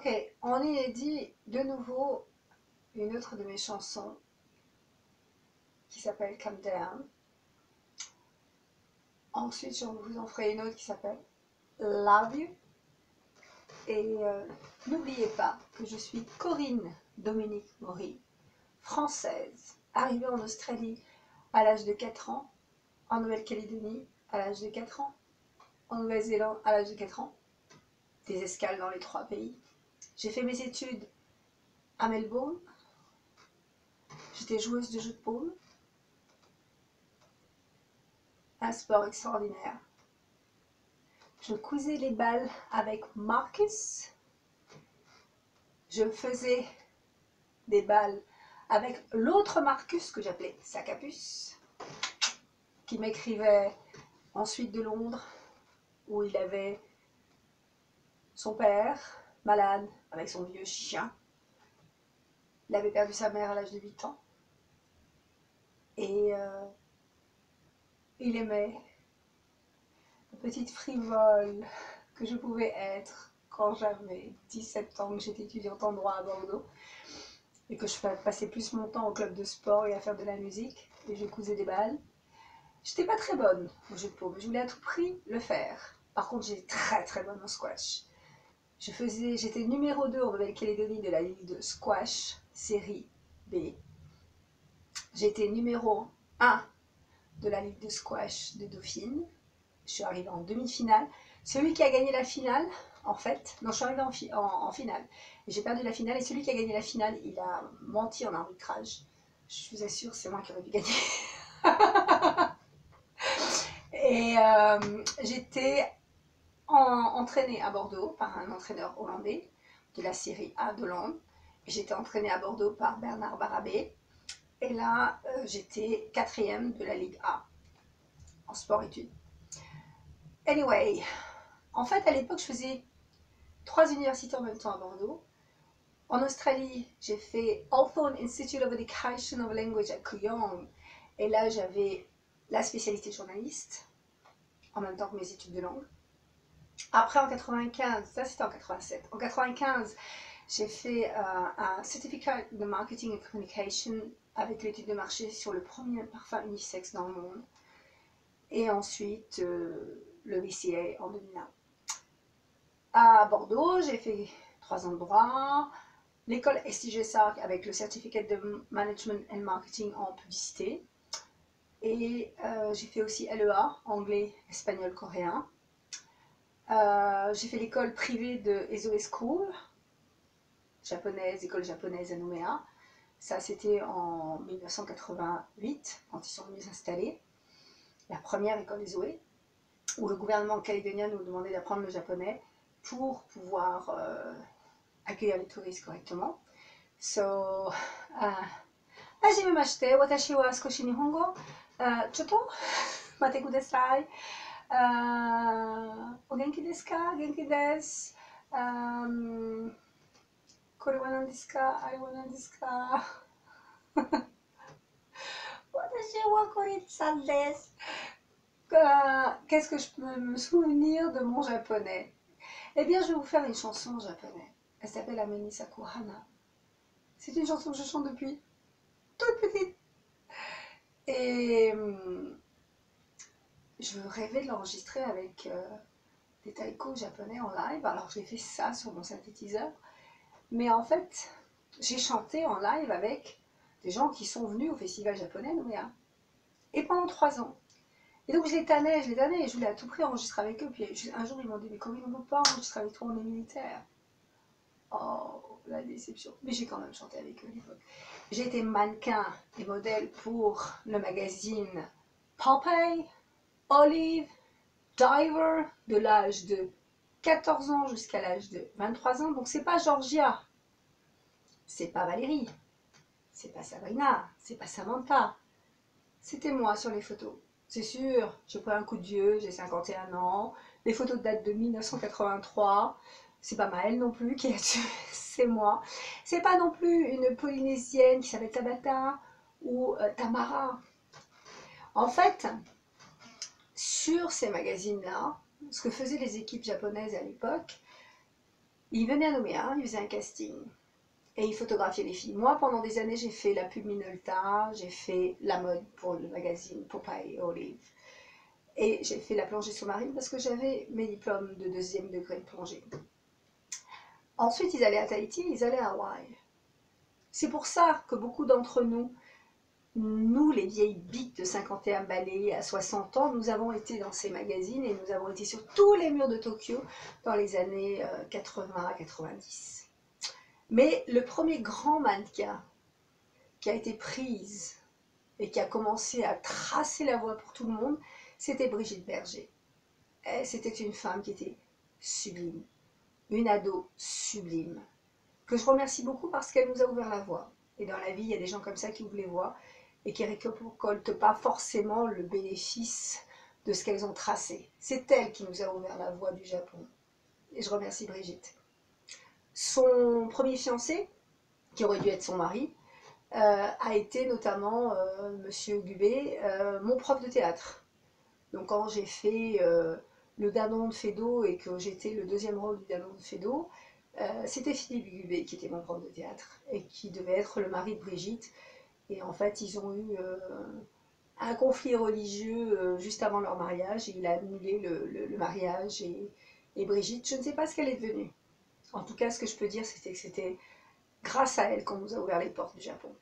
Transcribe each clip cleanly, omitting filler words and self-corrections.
Ok, on inédit de nouveau une autre de mes chansons qui s'appelle Calm Down. Ensuite, je vous en ferai une autre qui s'appelle Love You. Et n'oubliez pas que je suis Corinne Dominique Maury, française, arrivée en Australie à l'âge de 4 ans, en Nouvelle-Calédonie à l'âge de 4 ans, en Nouvelle-Zélande à l'âge de 4 ans, des escales dans les 3 pays. J'ai fait mes études à Melbourne, j'étais joueuse de jeux de paume, un sport extraordinaire. Je cousais les balles avec Marcus, je faisais des balles avec l'autre Marcus que j'appelais Sac à puce, qui m'écrivait ensuite de Londres, où il avait son père malade avec son vieux chien. Il avait perdu sa mère à l'âge de 8 ans. Et il aimait la petite frivole que je pouvais être quand j'avais 17 ans, que j'étais étudiante en droit à Bordeaux. Et que je passais plus mon temps au club de sport et à faire de la musique. Et je cousais des balles. J'étais pas très bonne au jeu de paume, je voulais à tout prix le faire. Par contre, j'étais très bonne au squash. J'étais numéro 2 en Nouvelle-Calédonie de la ligue de squash, série B. J'étais numéro 1 de la ligue de squash de Dauphine. Je suis arrivée en demi-finale. Celui qui a gagné la finale, en fait, non, je suis arrivée en finale. J'ai perdu la finale et celui qui a gagné la finale, il a menti en arbitrage. Je vous assure, c'est moi qui aurais dû gagner. Et j'étais entraînée à Bordeaux par un entraîneur hollandais de la série A d'Hollande. J'étais entraînée à Bordeaux par Bernard Barabé. Et là, j'étais 4e de la Ligue A en sport-études. Anyway, en fait, à l'époque, je faisais 3 universités en même temps à Bordeaux. En Australie, j'ai fait Hawthorne Institute of Education of Language à Kooyong. Et là, j'avais la spécialité journaliste, en même temps que mes études de langue. Après, en 95, ça c'était en 87. En 95, j'ai fait un certificat de marketing et communication avec l'étude de marché sur le premier parfum unisexe dans le monde. Et ensuite, le VCA en 2001. À Bordeaux, j'ai fait 3 ans de droit, l'école STG-SARC avec le certificat de management and marketing en publicité. Et j'ai fait aussi LEA, anglais, espagnol, coréen. J'ai fait l'école privée de Ezoe School, école japonaise à Nouméa. Ça, c'était en 1988, quand ils sont venus s'installer. La première école Ezoe, où le gouvernement calédonien nous demandait d'apprendre le japonais pour pouvoir accueillir les touristes correctement. So, はじめまして、私は少し日本語、ちょっと待ってください。お元気ですか？元気です。これは何ですか？あれは何ですか？私はコリさんです。Qu'est-ce que je peux me souvenir de mon japonais? Eh bien, je vais vous faire une chanson en japonais. Elle s'appelle Ameni Sakuhana. C'est une chanson que je chante depuis toute petite. Et je rêvais de l'enregistrer avec des taiko japonais en live. Alors j'ai fait ça sur mon synthétiseur. Mais en fait, j'ai chanté en live avec des gens qui sont venus au festival japonais Nouméa. Et pendant 3 ans. Et donc je les tannais, et je voulais à tout prix enregistrer avec eux. Puis un jour ils m'ont dit, mais comment on ne peut pas enregistrer avec toi, on est militaire. Oh, la déception. Mais j'ai quand même chanté avec eux à l'époque. J'ai été mannequin et modèle pour le magazine Popeye, Olive, Diver, de l'âge de 14 ans jusqu'à l'âge de 23 ans. Donc c'est pas Georgia, c'est pas Valérie, c'est pas Sabrina, c'est pas Samantha. C'était moi sur les photos. C'est sûr, j'ai pris un coup de vieux, j'ai 51 ans. Les photos datent de 1983. C'est pas Maëlle non plus qui est là-dessus, c'est moi. C'est pas non plus une Polynésienne qui s'appelle Tabata ou Tamara. En fait, sur ces magazines-là, ce que faisaient les équipes japonaises à l'époque, Il venait à Nouméa, il faisait un casting et il photographiait les filles. Moi, pendant des années, j'ai fait la pub Minolta, j'ai fait la mode pour le magazine Popeye et Olive. Et j'ai fait la plongée sous-marine parce que j'avais mes diplômes de 2e degré de plongée. Ensuite, ils allaient à Tahiti, ils allaient à Hawaï. C'est pour ça que beaucoup d'entre nous, les vieilles bites de 51 balais à 60 ans, nous avons été dans ces magazines et nous avons été sur tous les murs de Tokyo dans les années 80 à 90. Mais le premier grand mannequin qui a été prise et qui a commencé à tracer la voie pour tout le monde, c'était Brigitte Berger. C'était une femme qui était sublime, une ado sublime, que je remercie beaucoup parce qu'elle nous a ouvert la voie. Et dans la vie, il y a des gens comme ça qui ouvrent les voies et qui ne récoltent pas forcément le bénéfice de ce qu'elles ont tracé. C'est elle qui nous a ouvert la voie du Japon. Et je remercie Brigitte. Son premier fiancé, qui aurait dû être son mari, a été notamment Monsieur Gubé, mon prof de théâtre. Donc quand j'ai fait le Danon de Fédo et que j'étais le 2e rôle du Danon de Fédo, c'était Philippe Gubé qui était mon prof de théâtre et qui devait être le mari de Brigitte. Et en fait, ils ont eu un conflit religieux juste avant leur mariage et il a annulé le mariage. Et Brigitte, je ne sais pas ce qu'elle est devenue. En tout cas, ce que je peux dire, c'était que c'était grâce à elle qu'on nous a ouvert les portes du Japon.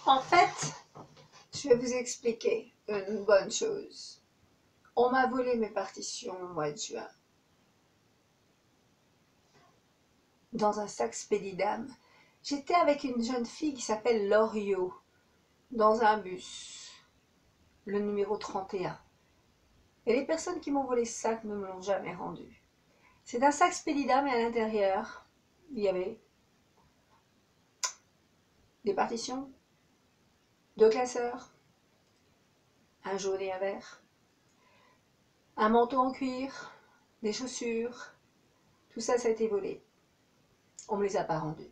En fait, je vais vous expliquer une bonne chose. On m'a volé mes partitions au mois de juin. Dans un sac Spédidam. J'étais avec une jeune fille qui s'appelle Loriot, dans un bus, le numéro 31. Et les personnes qui m'ont volé ce sac ne me l'ont jamais rendu. C'est un sac Spédidam et à l'intérieur, il y avait des partitions, 2 classeurs, un jaune et un vert, un manteau en cuir, des chaussures, tout ça, ça a été volé. On ne me les a pas rendus.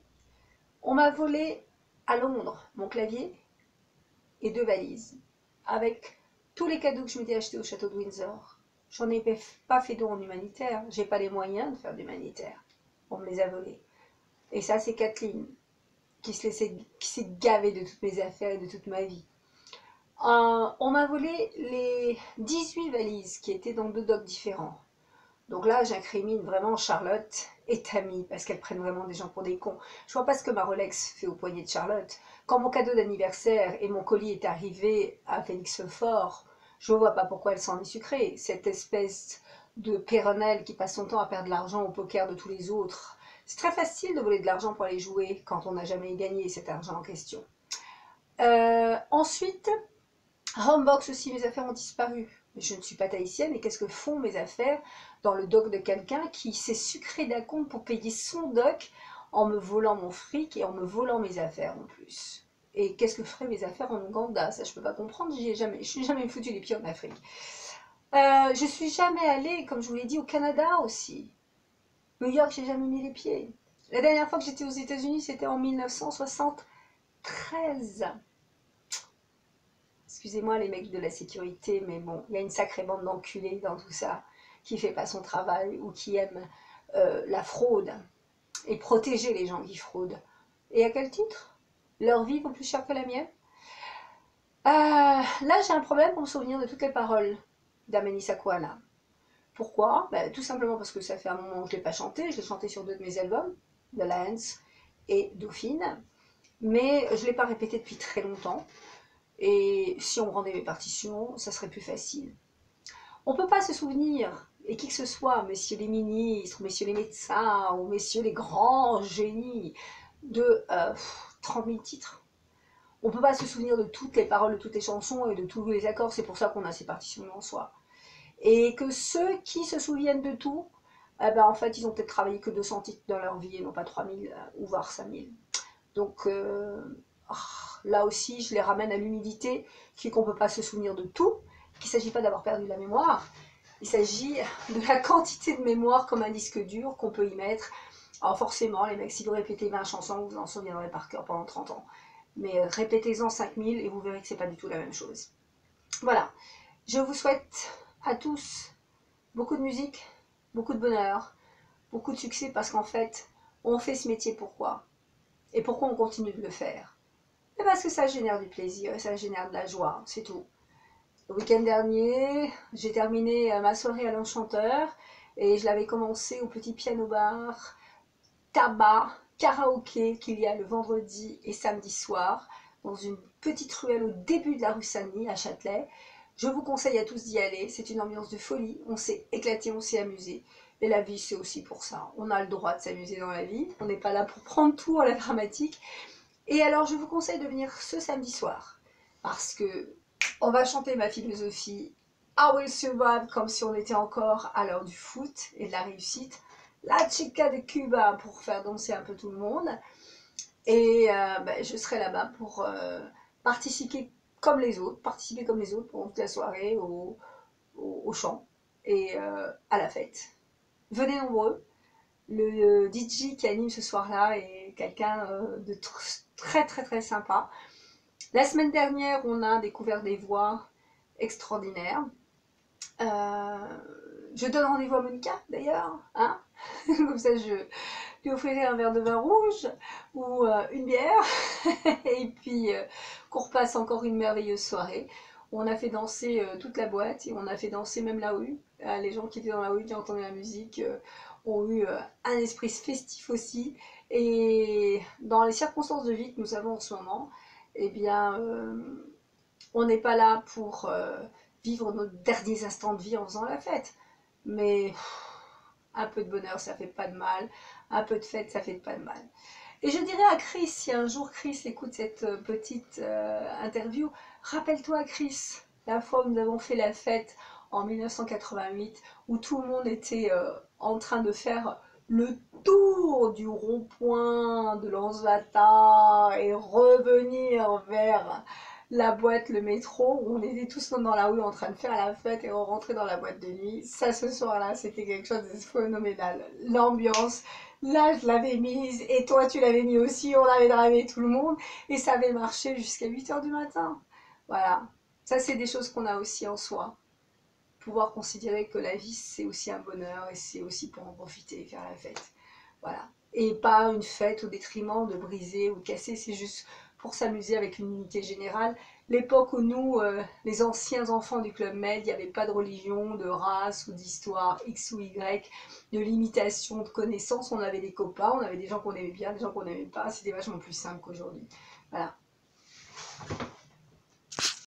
On m'a volé à Londres mon clavier et 2 valises avec tous les cadeaux que je m'étais achetés au château de Windsor. J'en ai pas fait don en humanitaire, j'ai pas les moyens de faire d'humanitaire. On me les a volés. Et ça, c'est Kathleen qui s'est gavée de toutes mes affaires et de toute ma vie. On m'a volé les 18 valises qui étaient dans 2 docks différents. Donc là, j'incrimine vraiment Charlotte et Tammy, parce qu'elles prennent vraiment des gens pour des cons. Je vois pas ce que ma Rolex fait au poignet de Charlotte. Quand mon cadeau d'anniversaire et mon colis est arrivé à Félix Fort, je vois pas pourquoi elle s'en est sucrée. Cette espèce de péronnelle qui passe son temps à perdre de l'argent au poker de tous les autres. C'est très facile de voler de l'argent pour aller jouer quand on n'a jamais gagné cet argent en question. Ensuite, Homebox aussi, mes affaires ont disparu. Je ne suis pas tahitienne et qu'est-ce que font mes affaires dans le dock de quelqu'un qui s'est sucré d'un compte pour payer son dock en me volant mon fric et en me volant mes affaires en plus. Et qu'est-ce que feraient mes affaires en Ouganda? Ça, je peux pas comprendre, je suis jamais foutu les pieds en Afrique. Je suis jamais allée, comme je vous l'ai dit, au Canada aussi. New York, j'ai jamais mis les pieds. La dernière fois que j'étais aux États-Unis, c'était en 1973. Excusez-moi les mecs de la sécurité, mais bon, il y a une sacrée bande d'enculés dans tout ça, qui fait pas son travail ou qui aime la fraude et protéger les gens qui fraudent. Et à quel titre? Leur vie vaut plus cher que la mienne? Là, j'ai un problème pour me souvenir de toutes les paroles d'Ameni Sakwana. Pourquoi? Tout simplement parce que ça fait un moment que je ne l'ai pas chanté. Je l'ai chanté sur 2 de mes albums, The Lance et Dauphine. Mais je ne l'ai pas répété depuis très longtemps. Et si on me rendait mes partitions, ça serait plus facile. On ne peut pas se souvenir, et qui que ce soit, messieurs les ministres, messieurs les médecins, ou messieurs les grands génies, de 30 000 titres. On ne peut pas se souvenir de toutes les paroles, de toutes les chansons et de tous les accords. C'est pour ça qu'on a ces partitions en soi. Et que ceux qui se souviennent de tout eh ben, en fait, ils ont peut-être travaillé que 200 titres dans leur vie et non pas 3000 ou voire 5000. Donc là aussi, je les ramène à l'humilité, qui est qu'on ne peut pas se souvenir de tout, qu'il ne s'agit pas d'avoir perdu la mémoire, il s'agit de la quantité de mémoire comme un disque dur qu'on peut y mettre. Alors forcément, les mecs, si vous répétez 20 chansons, vous en souviendrez par cœur pendant 30 ans. Mais répétez-en 5000 et vous verrez que c'est pas du tout la même chose. Voilà, je vous souhaite à tous beaucoup de musique, beaucoup de bonheur, beaucoup de succès parce qu'en fait, on fait ce métier pourquoi? Et pourquoi on continue de le faire? Et parce que ça génère du plaisir, ça génère de la joie, c'est tout. Le week-end dernier, j'ai terminé ma soirée à l'Enchanteur et je l'avais commencé au petit piano bar, tabac, karaoké qu'il y a le vendredi et samedi soir dans une petite ruelle au début de la rue Saint-Denis à Châtelet. Je vous conseille à tous d'y aller, c'est une ambiance de folie, on s'est éclaté, on s'est amusé. Et la vie, c'est aussi pour ça. On a le droit de s'amuser dans la vie, on n'est pas là pour prendre tout à la dramatique. Et alors, je vous conseille de venir ce samedi soir, parce que on va chanter ma philosophie I Will Survive comme si on était encore à l'heure du foot et de la réussite. La chica de Cuba pour faire danser un peu tout le monde. Et je serai là-bas pour participer comme les autres, pendant toute la soirée au chant et à la fête. Venez nombreux. Le DJ qui anime ce soir-là est quelqu'un de très très très sympa. La semaine dernière, on a découvert des voix extraordinaires. Je donne rendez-vous à Monica d'ailleurs, hein. Comme ça je lui offrirai un verre de vin rouge ou une bière et puis qu'on repasse encore une merveilleuse soirée. On a fait danser toute la boîte et on a fait danser même la rue. Les gens qui étaient dans la rue, qui entendaient la musique, ont eu un esprit festif aussi. Et dans les circonstances de vie que nous avons en ce moment, eh bien, on n'est pas là pour vivre nos derniers instants de vie en faisant la fête. Mais un peu de bonheur, ça fait pas de mal. Un peu de fête, ça fait pas de mal. Et je dirais à Chris, si un jour Chris écoute cette petite interview, rappelle-toi Chris, la fois où nous avons fait la fête en 1988, où tout le monde était en train de faire le tour du rond-point de Lansvata et revenir vers la boîte, le métro, où on était tous dans la rue en train de faire la fête et on rentrait dans la boîte de nuit. Ça, ce soir-là, c'était quelque chose de phénoménal. L'ambiance, là, je l'avais mise et toi, tu l'avais mis aussi. On avait drivé tout le monde et ça avait marché jusqu'à 8 h du matin. Voilà. Ça, c'est des choses qu'on a aussi en soi. Pouvoir considérer que la vie, c'est aussi un bonheur et c'est aussi pour en profiter et faire la fête. Voilà. Et pas une fête au détriment de briser ou de casser, c'est juste pour s'amuser avec une unité générale. L'époque où nous, les anciens enfants du Club Med, il n'y avait pas de religion, de race ou d'histoire X ou Y, de limitation, de connaissances. On avait des copains, on avait des gens qu'on aimait bien, des gens qu'on n'aimait pas. C'était vachement plus simple qu'aujourd'hui. Voilà.